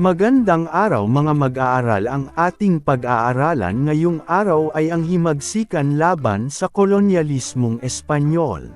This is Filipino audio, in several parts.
Magandang araw mga mag-aaral, ang ating pag-aaralan ngayong araw ay ang himagsikan laban sa kolonyalismong Espanyol.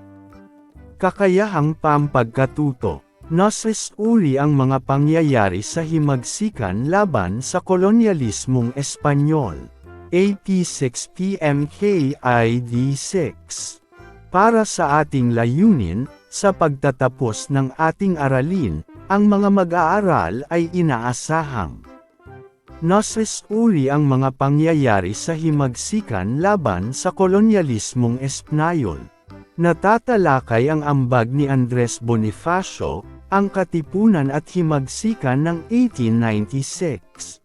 Kakayahang pampagkatuto. Noses uri ang mga pangyayari sa himagsikan laban sa kolonyalismong Espanyol. AP6 PM KID 6. Para sa ating layunin, sa pagtatapos ng ating aralin, ang mga mag-aaral ay inaasahang noses uri ang mga pangyayari sa himagsikan laban sa kolonyalismong Espanyol. Natatalakay ang ambag ni Andres Bonifacio, ang katipunan at himagsikan ng 1896.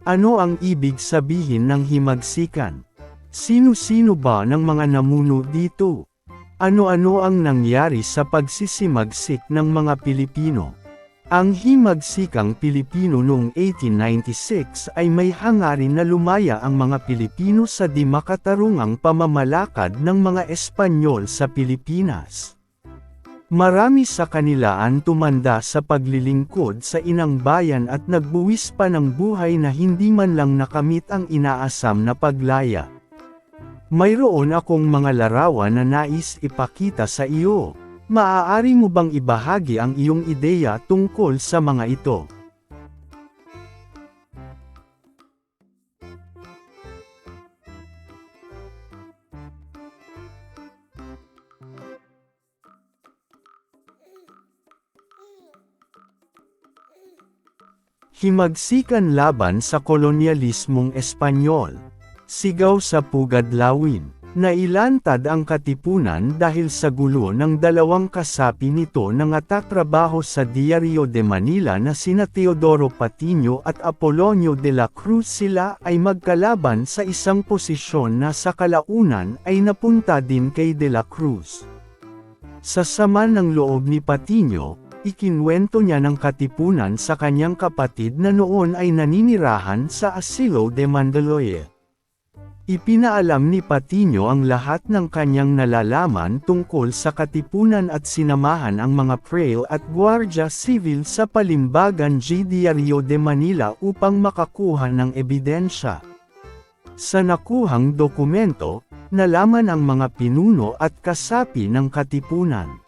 Ano ang ibig sabihin ng himagsikan? Sino-sino ba ng mga namuno dito? Ano-ano ang nangyari sa pagsisimagsik ng mga Pilipino? Ang himagsikang Pilipino noong 1896 ay may hangarin na lumaya ang mga Pilipino sa di makatarungang pamamalakad ng mga Espanyol sa Pilipinas. Marami sa kanila ang tumanda sa paglilingkod sa inang bayan at nagbuwis pa ng buhay na hindi man lang nakamit ang inaasam na paglaya. Mayroon akong mga larawan na nais ipakita sa iyo. Maaari mo bang ibahagi ang iyong ideya tungkol sa mga ito? Himagsikan laban sa kolonyalismong Espanyol. Sigaw sa Pugadlawin. Nailantad ang katipunan dahil sa gulo ng dalawang kasapi nito na nagtatrabaho sa Diario de Manila na sina Teodoro Patino at Apolonio de la Cruz. Sila ay magkalaban sa isang posisyon na sa kalaunan ay napunta din kay de la Cruz. Sa sama ng loob ni Patino, ikinwento niya ng katipunan sa kanyang kapatid na noon ay naninirahan sa Asilo de Mandaluyong. Ipinaalam ni Patino ang lahat ng kanyang nalalaman tungkol sa katipunan at sinamahan ang mga prail at Guardia Civil sa Palimbagan Diario de Manila upang makakuha ng ebidensya. Sa nakuhang dokumento, nalaman ang mga pinuno at kasapi ng katipunan.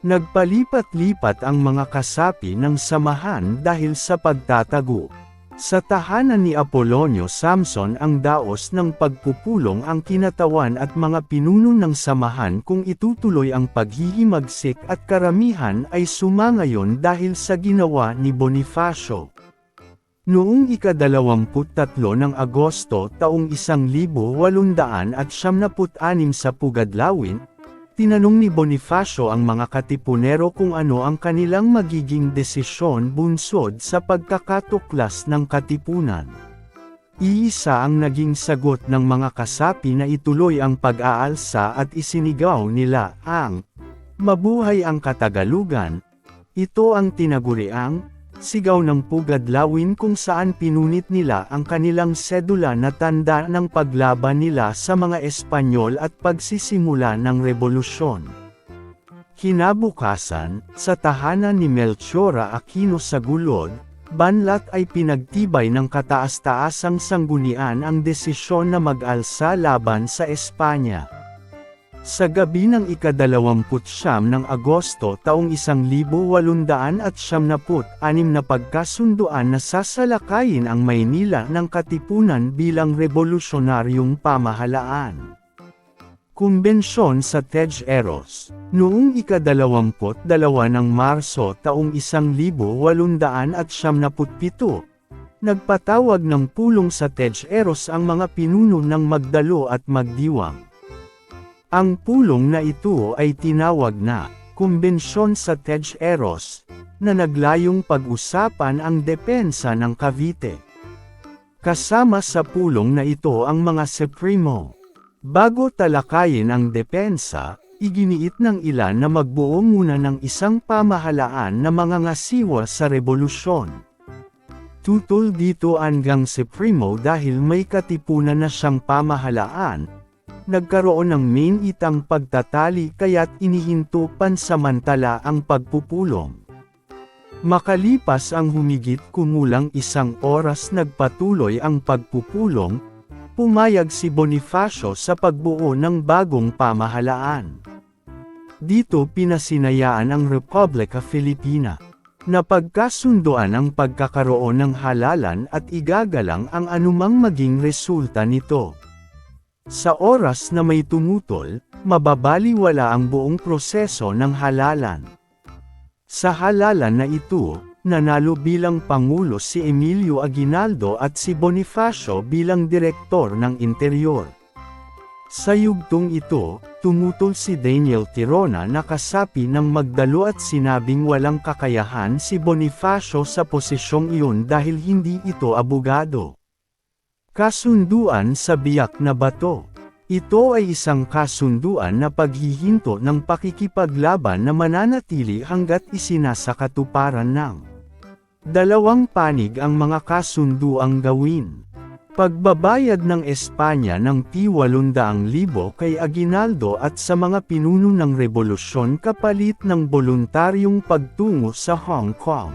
Nagpalipat-lipat ang mga kasapi ng samahan dahil sa pagtatago. Sa tahanan ni Apolonio Samson ang daos ng pagpupulong ang kinatawan at mga pinuno ng samahan kung itutuloy ang paghihimagsik at karamihan ay sumangayon dahil sa ginawa ni Bonifacio. Noong ika-23 ng Agosto taong 1876 sa Pugadlawin, tinanong ni Bonifacio ang mga katipunero kung ano ang kanilang magiging desisyon bunsod sa pagkakatuklas ng katipunan. Iisa ang naging sagot ng mga kasapi na ituloy ang pag-aalsa at isinigaw nila ang "Mabuhay ang Katagalugan." Ito ang tinaguriang sigaw ng Pugadlawin kung saan pinunit nila ang kanilang sedula na tanda ng paglaban nila sa mga Espanyol at pagsisimula ng rebolusyon. Kinabukasan, sa tahanan ni Melchora Aquino sa Gulod, banlat ay pinagtibay ng kataas-taasang sanggunian ang desisyon na mag-alsa laban sa Espanya. Sa gabi ng ika-29 ng Agosto taong 1876 na pagkasunduan na sasalakayin ang Maynila ng katipunan bilang revolusyonaryong pamahalaan. Kumbensyon sa Tejeros. Noong ika-22 ng Marso taong 1877, nagpatawag ng pulong sa Tejeros ang mga pinuno ng Magdalo at Magdiwang. Ang pulong na ito ay tinawag na Kumbensyon sa Tejeros, na naglayong pag-usapan ang depensa ng Cavite. Kasama sa pulong na ito ang mga Supremo. Bago talakayin ang depensa, iginiit ng ilan na magbuo muna ng isang pamahalaan na mangangasiwa sa rebolusyon. Tutol dito hanggang Supremo dahil may katipunan na siyang pamahalaan. Nagkaroon ng mainitang pagtatali kaya't inihinto pansamantala ang pagpupulong. Makalipas ang humigit kumulang 1 oras nagpatuloy ang pagpupulong, pumayag si Bonifacio sa pagbuo ng bagong pamahalaan. Dito pinasinayaan ang Republika Filipina. Napagkasunduan ang pagkakaroon ng halalan at igagalang ang anumang maging resulta nito. Sa oras na may tumutol, mababaliwala ang buong proseso ng halalan. Sa halalan na ito, nanalo bilang Pangulo si Emilio Aguinaldo at si Bonifacio bilang Direktor ng Interior. Sa yugtong ito, tumutol si Daniel Tirona na kasapi ng Magdalo at sinabing walang kakayahan si Bonifacio sa posisyong iyon dahil hindi ito abogado. Kasunduan sa biyak na bato. Ito ay isang kasunduan na paghihinto ng pakikipaglaban na mananatili hanggat isinasakatuparan ng dalawang panig ang mga kasunduang gawin. Pagbabayad ng Espanya ng P800,000 kay Aguinaldo at sa mga pinuno ng rebolusyon kapalit ng voluntaryong pagtungo sa Hong Kong.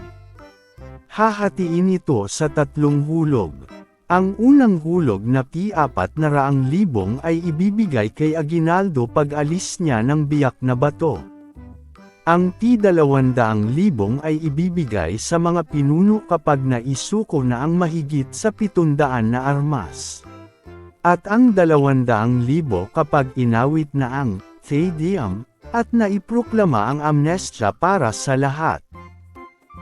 Hahatiin ito sa 3 hulog. Ang unang hulog na P400,000 ay ibibigay kay Aguinaldo pag alis niya ng biyak na bato. Ang P200,000 ay ibibigay sa mga pinuno kapag naisuko na ang mahigit sa 700 na armas. At ang 200,000 kapag inawit na ang Te Deum, at naiproklama ang amnestia para sa lahat.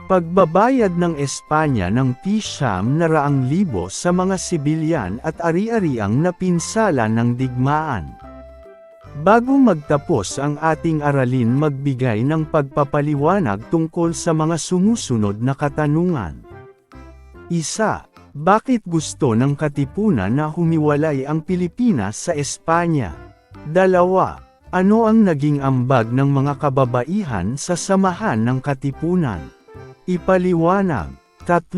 Pagbabayad ng Espanya ng P900,000 sa mga sibilyan at ari-ariang napinsala ng digmaan. Bago magtapos ang ating aralin, magbigay ng pagpapaliwanag tungkol sa mga sumusunod na katanungan. 1. Bakit gusto ng Katipunan na humiwalay ang Pilipinas sa Espanya? 2. Ano ang naging ambag ng mga kababaihan sa samahan ng Katipunan? Ipaliwanag. 3.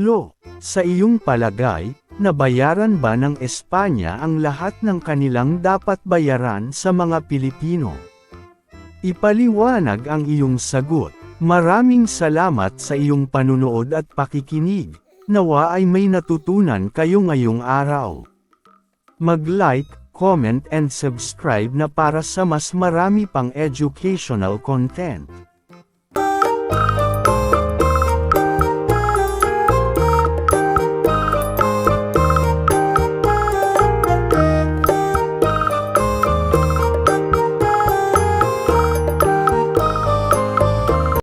Sa iyong palagay, nabayaran ba ng Espanya ang lahat ng kanilang dapat bayaran sa mga Pilipino? Ipaliwanag ang iyong sagot. Maraming salamat sa iyong panunood at pakikinig. Nawa ay may natutunan kayo ngayong araw. Mag-like, comment and subscribe na para sa mas marami pang educational content.